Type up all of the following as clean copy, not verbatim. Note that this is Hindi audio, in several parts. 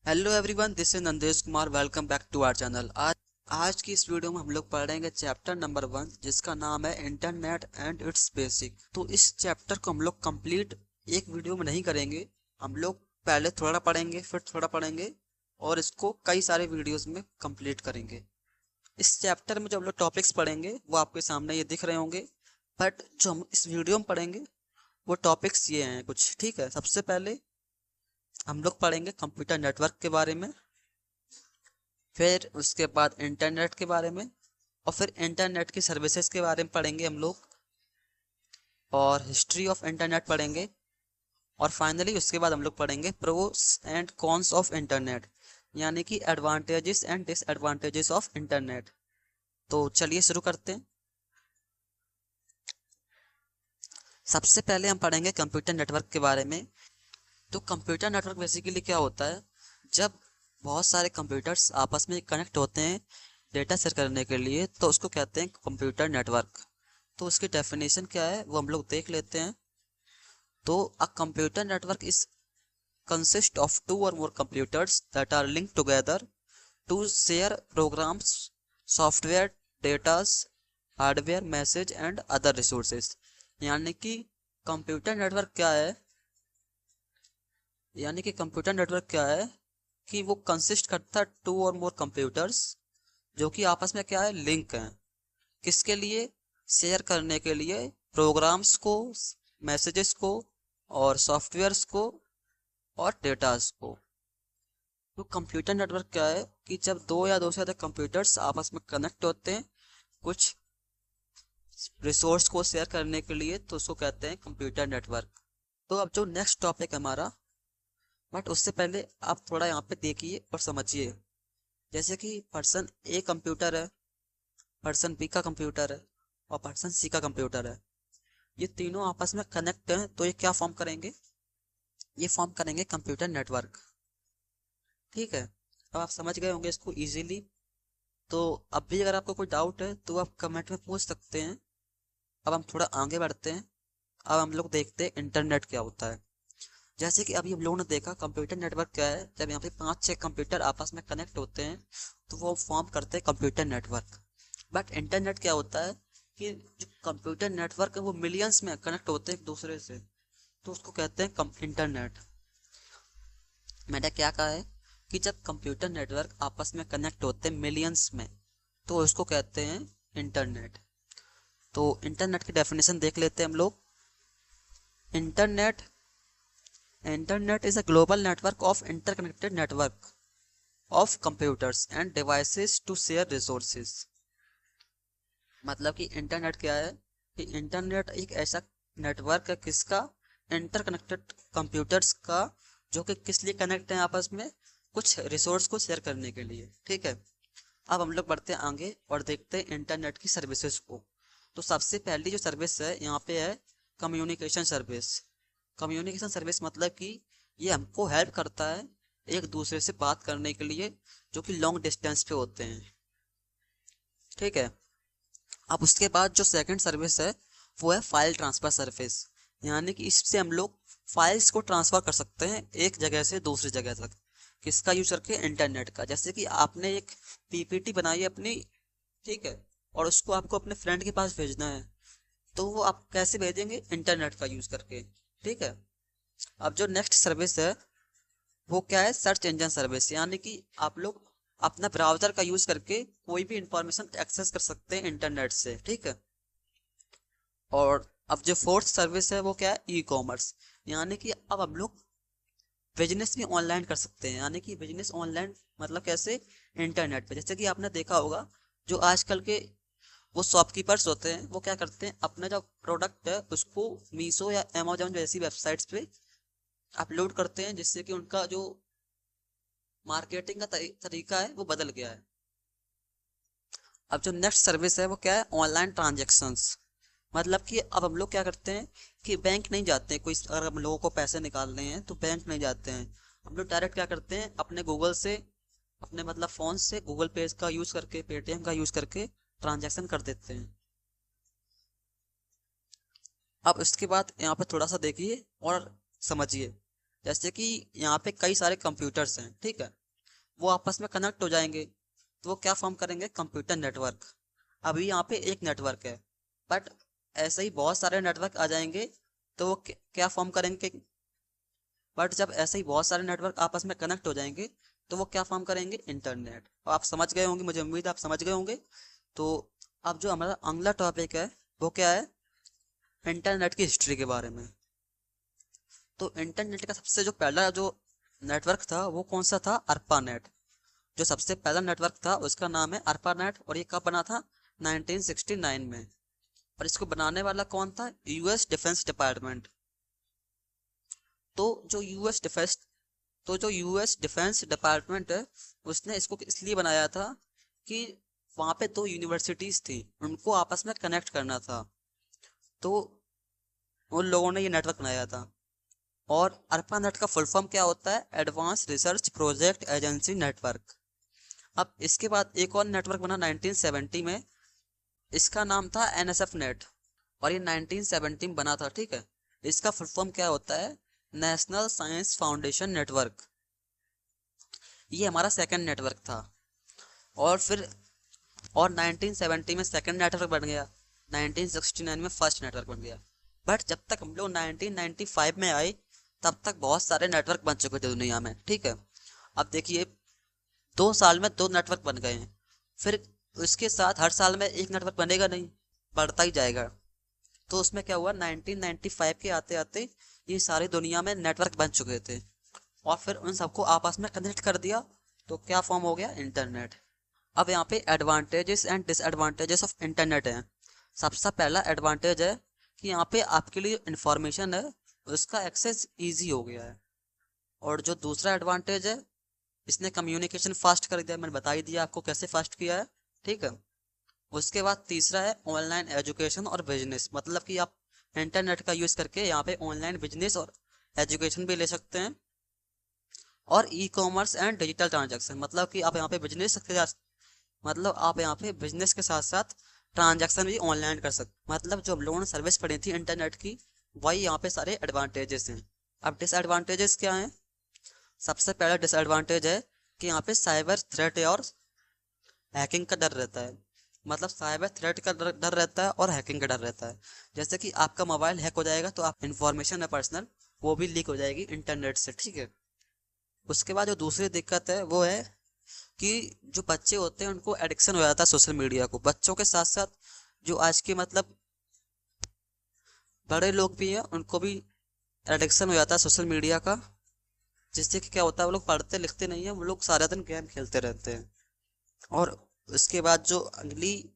Hello everyone, this is Nandesh Kumar. Welcome back to our channel. आज की इस वीडियो में हम लोग पढ़ेंगे चैप्टर नंबर 1, जिसका नाम है इंटरनेट एंड इट्स बेसिक। तो इस चैप्टर को हम लोग कंप्लीट एक वीडियो में नहीं करेंगे। हम लोग पहले थोड़ा पढ़ेंगे, फिर थोड़ा पढ़ेंगे और इसको कई सारे वीडियोस में कंप्लीट करेंगे। इस चैप्टर में जो हम लोग टॉपिक्स पढ़ेंगे वो आपके सामने ये दिख रहे होंगे, बट जो हम इस वीडियो में पढ़ेंगे वो टॉपिक्स ये हैं कुछ। ठीक है, सबसे पहले हम लोग पढ़ेंगे कंप्यूटर नेटवर्क के बारे में, फिर उसके बाद इंटरनेट के बारे में, और फिर इंटरनेट की सर्विसेज के बारे में पढ़ेंगे हम लोग, और हिस्ट्री ऑफ इंटरनेट पढ़ेंगे, और फाइनली उसके बाद हम लोग पढ़ेंगे pros and cons of internet, यानी कि advantages and disadvantages of internet. तो चलिए शुरू करते हैं। सबसे पहले हम पढ़ेंगे कंप्यूटर नेटवर्क के बारे में। तो कंप्यूटर नेटवर्क बेसिकली क्या होता है, जब बहुत सारे कंप्यूटर्स आपस में कनेक्ट होते हैं डेटा शेयर करने के लिए, तो उसको कहते हैं कंप्यूटर नेटवर्क। तो उसकी डेफिनेशन क्या है वो हम लोग देख लेते हैं। तो a computer network is consist of two or more computers that are linked together to share programs, software, datas, hardware, message and other resources. यानी कि कंप्यूटर नेटवर्क क्या है, यानी कि कंप्यूटर नेटवर्क क्या है कि वो कंसिस्ट करता है टू और मोर कंप्यूटर्स, जो कि आपस में क्या है, लिंक हैं। किसके लिए? शेयर करने के लिए, प्रोग्राम्स को, मैसेजेस को, और सॉफ्टवेयर्स को, और डेटास को। तो कंप्यूटर नेटवर्क क्या है कि जब दो या दो से ज़्यादा कंप्यूटर्स आपस में कनेक्ट होते हैं कुछ रिसोर्स को शेयर करने के लिए, तो उसको कहते हैं कंप्यूटर नेटवर्क। तो अब जो नेक्स्ट टॉपिक है हमारा, बट उससे पहले आप थोड़ा यहाँ पे देखिए और समझिए। जैसे कि पर्सन ए कंप्यूटर है, पर्सन बी का कंप्यूटर है, और पर्सन सी का कंप्यूटर है। ये तीनों आपस में कनेक्ट हैं, तो ये क्या फॉर्म करेंगे? ये फॉर्म करेंगे कंप्यूटर नेटवर्क। ठीक है, अब आप समझ गए होंगे इसको इजीली। तो अब भी अगर आपको कोई डाउट है तो आप कमेंट में पूछ सकते हैं। अब हम थोड़ा आगे बढ़ते हैं। अब हम लोग देखते हैं इंटरनेट क्या होता है। जैसे कि अभी हम लोगों ने देखा कंप्यूटर नेटवर्क क्या है, जब यहाँ पे 5-6 कंप्यूटर आपस में कनेक्ट होते हैं तो वो फॉर्म करते हैं कंप्यूटर नेटवर्क। बट इंटरनेट क्या होता है कि जो कंप्यूटर नेटवर्क है वो मिलियंस में कनेक्ट होते हैं एक दूसरे से, तो उसको कहते हैं इंटरनेट। मैंने क्या कहा है कि जब कंप्यूटर नेटवर्क आपस में कनेक्ट होते हैं मिलियंस में, तो उसको कहते हैं इंटरनेट। तो इंटरनेट की डेफिनेशन देख लेते हैं हम लोग। Internet internet is a global network of interconnected network of computers and devices to share resources. मतलब कि इंटरनेट क्या है कि इंटरनेट एक ऐसा नेटवर्क है किसका, इंटरकनेक्टेड कंप्यूटर्स का, जो कि किस लिए कनेक्ट हैं आपस में, कुछ रिसोर्स को शेयर करने के लिए। ठीक है, अब हम लोग बढ़ते हैं आगे और देखते हैं इंटरनेट की सर्विसेज को। तो सबसे पहली जो सर्विस है यहाँ पे है कम्युनिकेशन सर्विस। कम्युनिकेशन सर्विस मतलब कि ये हमको हेल्प करता है एक दूसरे से बात करने के लिए, जो कि लॉन्ग डिस्टेंस पे होते हैं। ठीक है, अब उसके बाद जो सेकंड सर्विस है वो है फाइल ट्रांसफर सर्विस। यानी कि इससे हम लोग फाइल्स को ट्रांसफर कर सकते हैं एक जगह से दूसरी जगह तक। किसका यूज करके? इंटरनेट का। जैसे कि आपने एक पीपीटी बनाई है अपनी, ठीक है, और उसको आपको अपने फ्रेंड के पास भेजना है, तो वो आप कैसे भेजेंगे? इंटरनेट का यूज करके। ठीक है, अब जो नेक्स्ट सर्विस है वो क्या है? Search engine service. यानी कि आप लोग अपना ब्राउजर का यूज करके कोई भी इंफॉर्मेशन एक्सेस कर सकते हैं इंटरनेट से। ठीक है, और अब जो फोर्थ सर्विस है वो क्या है? E commerce. यानी कि अब हम लोग बिजनेस भी ऑनलाइन कर सकते हैं। यानी कि बिजनेस ऑनलाइन मतलब कैसे? इंटरनेट पे। जैसे कि आपने देखा होगा जो आजकल के वो शॉपकीपर्स होते हैं, वो क्या करते हैं, अपना जो प्रोडक्ट है उसको मीशो या अमेजोन जैसी वेबसाइट्स पे अपलोड करते हैं, जिससे कि उनका जो मार्केटिंग का तरीका है वो बदल गया है। अब जो नेक्स्ट सर्विस है वो क्या है? Online transactions. मतलब कि अब हम लोग क्या करते हैं कि बैंक नहीं जाते हैं, कोई अगर हम लोगों को पैसे निकालने हैं तो बैंक नहीं जाते हैं। हम लोग डायरेक्ट क्या करते हैं, अपने गूगल से, अपने मतलब फ़ोन से गूगल पे का यूज़ करके, पेटीएम का यूज़ करके ट्रांजैक्शन कर देते हैं। अब उसके बाद यहाँ पे थोड़ा सा देखिए और समझिए। जैसे कि यहाँ पे कई सारे कंप्यूटर्स हैं, ठीक है, वो आपस में कनेक्ट हो जाएंगे तो वो क्या फॉर्म करेंगे, कंप्यूटर नेटवर्क। अभी यहाँ पे एक नेटवर्क है, बट ऐसे ही बहुत सारे नेटवर्क आ जाएंगे तो वो क्या फॉर्म करेंगे, बट जब ऐसे ही बहुत सारे नेटवर्क आपस में कनेक्ट हो जाएंगे तो वो क्या फॉर्म करेंगे, इंटरनेट। आप समझ गए होंगे, मुझे उम्मीद है आप समझ गए होंगे। तो अब जो हमारा अगला टॉपिक है वो क्या है, इंटरनेट की हिस्ट्री के बारे में। तो इंटरनेट का सबसे जो पहला जो नेटवर्क था वो कौन सा था, अर्पानेट। जो सबसे पहला नेटवर्क था उसका नाम है अर्पानेट, और ये कब बना था, 1969 में। और इसको बनाने वाला कौन था, यूएस डिफेंस डिपार्टमेंट। तो जो यूएस डिफेंस तो जो यूएस डिफेंस डिपार्टमेंट है उसने इसको इसलिए बनाया था कि वहाँ पे दो यूनिवर्सिटीज थी, उनको आपस में कनेक्ट करना था, तो उन लोगों ने ये नेटवर्क बनाया था। और अर्पानेट का फुल फॉर्म क्या होता है, advance research project agency network. अब इसके बाद एक और नेटवर्क बना 1970 में, इसका नाम था एनएसएफ नेट, और ये 1970 में बना था, ठीक है। इसका फुल फॉर्म क्या होता है, नेशनल साइंस फाउंडेशन नेटवर्क। ये हमारा सेकंड नेटवर्क था। और फिर 1970 में सेकंड नेटवर्क बन गया, 1969 में फर्स्ट नेटवर्क बन गया। बट जब तक हम लोग 1995 में आए तब तक बहुत सारे नेटवर्क बन चुके थे दुनिया में, ठीक है। अब देखिए 2 साल में 2 नेटवर्क बन गए हैं, फिर उसके साथ हर साल में एक नेटवर्क बनेगा नहीं, बढ़ता ही जाएगा। तो उसमें क्या हुआ, 1995 के आते आते ये सारी दुनिया में नेटवर्क बन चुके थे, और फिर उन सबको आपस में कनेक्ट कर दिया तो क्या फॉर्म हो गया, इंटरनेट। अब यहाँ पे advantages and disadvantages of internet हैं। सबसे पहला एडवांटेज है कि यहाँ पे आपके लिए इंफॉर्मेशन है उसका एक्सेस इजी हो गया है। और जो दूसरा एडवांटेज है, इसने कम्युनिकेशन फास्ट कर दिया, मैंने बता ही दिया आपको कैसे फास्ट किया है, ठीक है। उसके बाद तीसरा है ऑनलाइन एजुकेशन और बिजनेस, मतलब कि आप इंटरनेट का यूज़ करके यहाँ पे ऑनलाइन बिजनेस और एजुकेशन भी ले सकते हैं। और e commerce and digital transaction, मतलब कि आप यहाँ पे बिजनेस के साथ साथ ट्रांजैक्शन भी ऑनलाइन कर सकते, मतलब जो हम लोगों ने सर्विस पढ़ी थी इंटरनेट की, वही यहाँ पे सारे एडवांटेजेस हैं। अब डिसएडवांटेजेस क्या हैं, सबसे पहला डिसएडवांटेज है कि यहाँ पे साइबर थ्रेट और हैकिंग का डर रहता है। मतलब साइबर थ्रेट का डर रहता है और हैकिंग का डर रहता है। जैसे कि आपका मोबाइल हैक हो जाएगा तो आप इंफॉर्मेशन है पर्सनल, वो भी लीक हो जाएगी इंटरनेट से, ठीक है। उसके बाद जो दूसरी दिक्कत है वो है कि जो बच्चे होते हैं उनको एडिक्शन हो जाता है सोशल मीडिया को। बच्चों के साथ साथ जो आज के मतलब बड़े लोग भी हैं उनको भी एडिक्शन हो जाता है सोशल मीडिया का, जिससे कि क्या होता है वो लोग पढ़ते लिखते नहीं है, वो लोग सारा दिन गेम खेलते रहते हैं। और उसके बाद जो अगली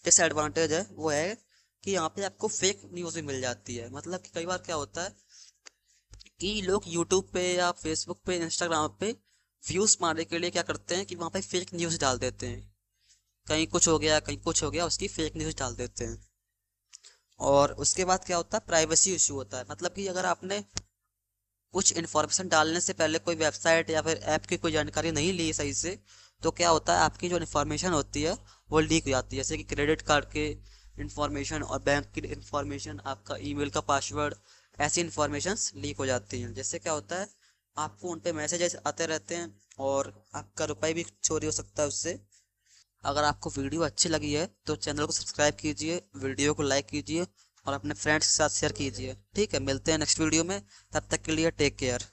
डिसएडवांटेज है वो है कि यहाँ पे आपको फेक न्यूज़ भी मिल जाती है। मतलब कि कई बार क्या होता है कि लोग यूट्यूब पे या फेसबुक पे इंस्टाग्राम पे व्यूज़ पाने के लिए क्या करते हैं कि वहाँ पे फेक न्यूज़ डाल देते हैं, कहीं कुछ हो गया कहीं कुछ हो गया, उसकी फेक न्यूज़ डाल देते हैं। और उसके बाद क्या होता है, प्राइवेसी इशू होता है। मतलब कि अगर आपने कुछ इन्फॉर्मेशन डालने से पहले कोई वेबसाइट या फिर ऐप की कोई जानकारी नहीं ली सही से, तो क्या होता है आपकी जो इन्फॉर्मेशन होती है वो लीक हो जाती है। जैसे कि क्रेडिट कार्ड के इन्फॉर्मेशन और बैंक की इन्फॉर्मेशन, आपका ईमेल का पासवर्ड, ऐसी इन्फॉर्मेशंस लीक हो जाती हैं। जिससे क्या होता है आपको उन पे मैसेजेस आते रहते हैं और आपका रुपये भी चोरी हो सकता है उससे। अगर आपको वीडियो अच्छी लगी है तो चैनल को सब्सक्राइब कीजिए, वीडियो को लाइक कीजिए और अपने फ्रेंड्स के साथ शेयर कीजिए, ठीक है। मिलते हैं नेक्स्ट वीडियो में, तब तक के लिए टेक केयर।